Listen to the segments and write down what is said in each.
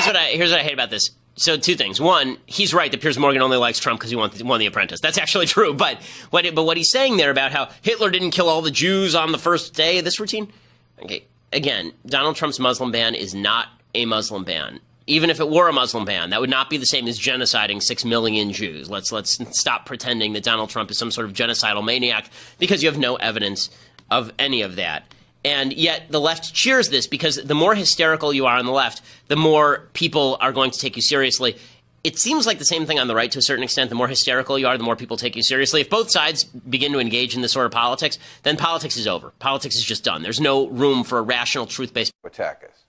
here's what I hate about this. So two things. One, he's right that Piers Morgan only likes Trump because he won The Apprentice. That's actually true. But what he's saying there about how Hitler didn't kill all the Jews on the first day of this routine. Okay, again, Donald Trump's Muslim ban is not a Muslim ban. Even if it were a Muslim ban, that would not be the same as genociding 6 million Jews. Let's stop pretending that Donald Trump is some sort of genocidal maniac, because you have no evidence of any of that. And yet the left cheers this, because the more hysterical you are on the left, the more people are going to take you seriously. It seems like the same thing on the right to a certain extent. The more hysterical you are, the more people take you seriously. If both sides begin to engage in this sort of politics, then politics is over. Politics is just done. There's no room for a rational, truth-based attack us.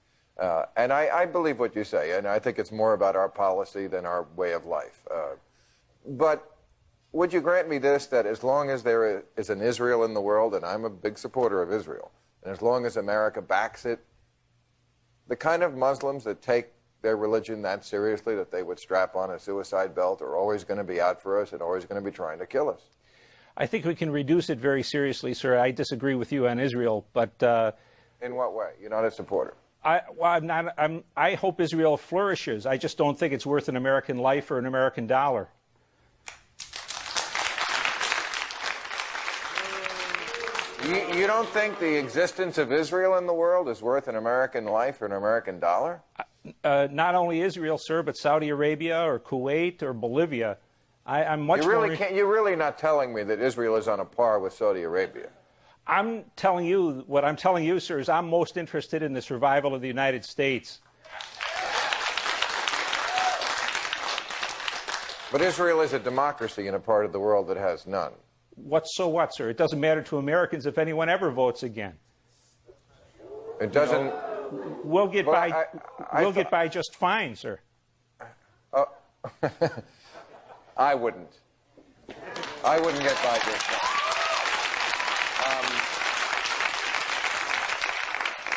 And I believe what you say, and I think it's more about our policy than our way of life. But would you grant me this, that as long as there is an Israel in the world, and I'm a big supporter of Israel, and as long as America backs it, the kind of Muslims that take their religion that seriously, that they would strap on a suicide belt, are always going to be out for us and always going to be trying to kill us? I think we can reduce it very seriously, sir. I disagree with you on Israel, but... in what way? You're not a supporter. I hope Israel flourishes. I just don't think it's worth an American life or an American dollar. You don't think the existence of Israel in the world is worth an American life or an American dollar? Not only Israel, sir, but Saudi Arabia or Kuwait or Bolivia. I'm much more... You're really not telling me that Israel is on a par with Saudi Arabia? I'm telling you, what I'm telling you, sir, is I'm most interested in the survival of the United States. But Israel is a democracy in a part of the world that has none. So what, sir? It doesn't matter to Americans if anyone ever votes again. It doesn't... You know, we'll get by. We'll get by just fine, sir. I wouldn't. I wouldn't get by just fine.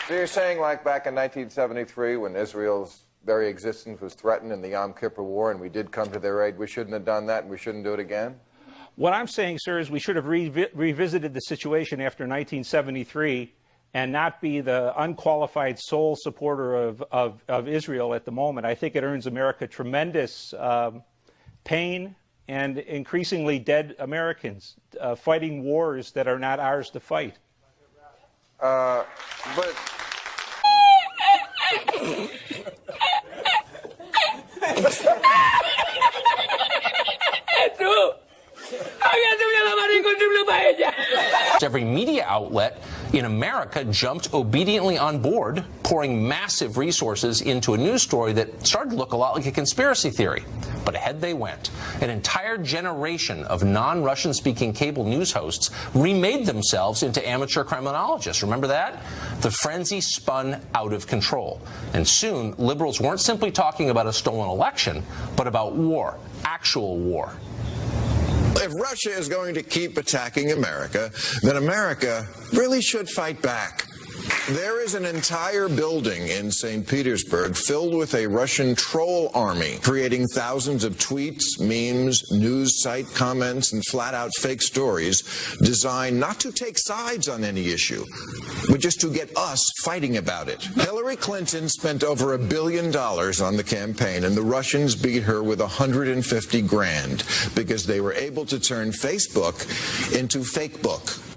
So you're saying, like back in 1973, when Israel's very existence was threatened in the Yom Kippur War, and we did come to their aid, we shouldn't have done that, and we shouldn't do it again? What I'm saying, sir, is we should have revisited the situation after 1973 and not be the unqualified sole supporter of Israel at the moment. I think it earns America tremendous pain and increasingly dead Americans fighting wars that are not ours to fight. But... Every media outlet in America jumped obediently on board, pouring massive resources into a news story that started to look a lot like a conspiracy theory. But ahead they went. An entire generation of non-Russian speaking cable news hosts remade themselves into amateur criminologists. Remember that? The frenzy spun out of control. And soon, liberals weren't simply talking about a stolen election, but about war, actual war. If Russia is going to keep attacking America, then America really should fight back. There is an entire building in St. Petersburg filled with a Russian troll army, creating thousands of tweets, memes, news site comments, and flat-out fake stories designed not to take sides on any issue, but just to get us fighting about it. Hillary Clinton spent over $1 billion on the campaign, and the Russians beat her with 150 grand because they were able to turn Facebook into Fakebook.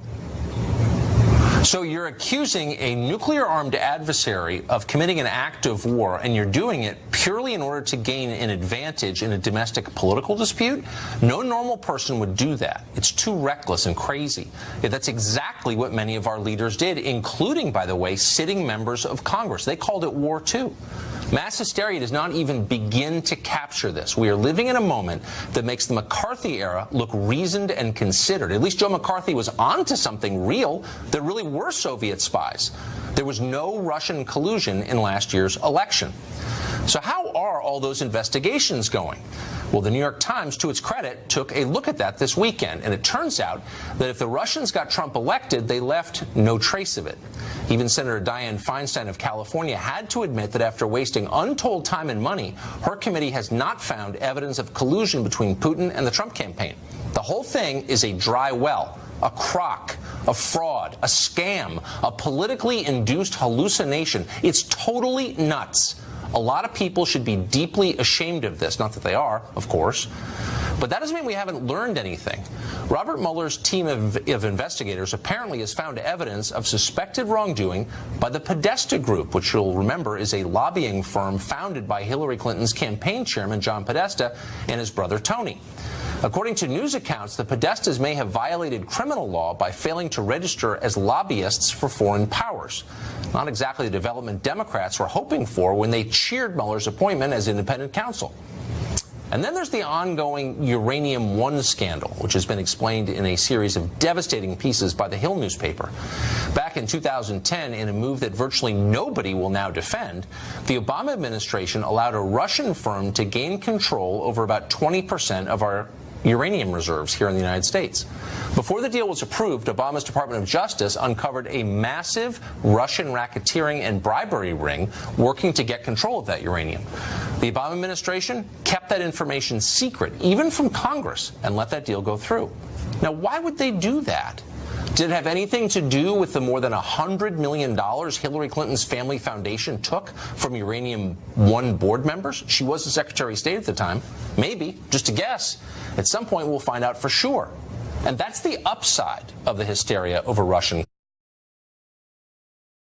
So you're accusing a nuclear-armed adversary of committing an act of war, and you're doing it purely in order to gain an advantage in a domestic political dispute? No normal person would do that. It's too reckless and crazy. Yet that's exactly what many of our leaders did, including, by the way, sitting members of Congress. They called it war, too. Mass hysteria does not even begin to capture this. We are living in a moment that makes the McCarthy era look reasoned and considered. At least Joe McCarthy was onto something real. There really were Soviet spies. There was no Russian collusion in last year's election. So how are all those investigations going? Well, the New York Times, to its credit, took a look at that this weekend, and it turns out that if the Russians got Trump elected, they left no trace of it. Even Senator Dianne Feinstein of California had to admit that after wasting untold time and money, her committee has not found evidence of collusion between Putin and the Trump campaign. The whole thing is a dry well, a crock, a fraud, a scam, a politically induced hallucination. It's totally nuts. A lot of people should be deeply ashamed of this. Not that they are, of course. But that doesn't mean we haven't learned anything. Robert Mueller's team of investigators apparently has found evidence of suspected wrongdoing by the Podesta Group, which you'll remember is a lobbying firm founded by Hillary Clinton's campaign chairman, John Podesta, and his brother, Tony. According to news accounts, the Podestas may have violated criminal law by failing to register as lobbyists for foreign powers. Not exactly the development Democrats were hoping for when they cheered Mueller's appointment as independent counsel. And then there's the ongoing Uranium One scandal, which has been explained in a series of devastating pieces by the Hill newspaper. Back in 2010, in a move that virtually nobody will now defend, the Obama administration allowed a Russian firm to gain control over about 20% of our uranium reserves here in the United States. Before the deal was approved, Obama's Department of Justice uncovered a massive Russian racketeering and bribery ring working to get control of that uranium. The Obama administration kept that information secret, even from Congress, and let that deal go through. Now, why would they do that? Did it have anything to do with the more than $100 million Hillary Clinton's family foundation took from Uranium One board members? She was the Secretary of State at the time. Maybe, just a guess. At some point, we'll find out for sure. And that's the upside of the hysteria over Russian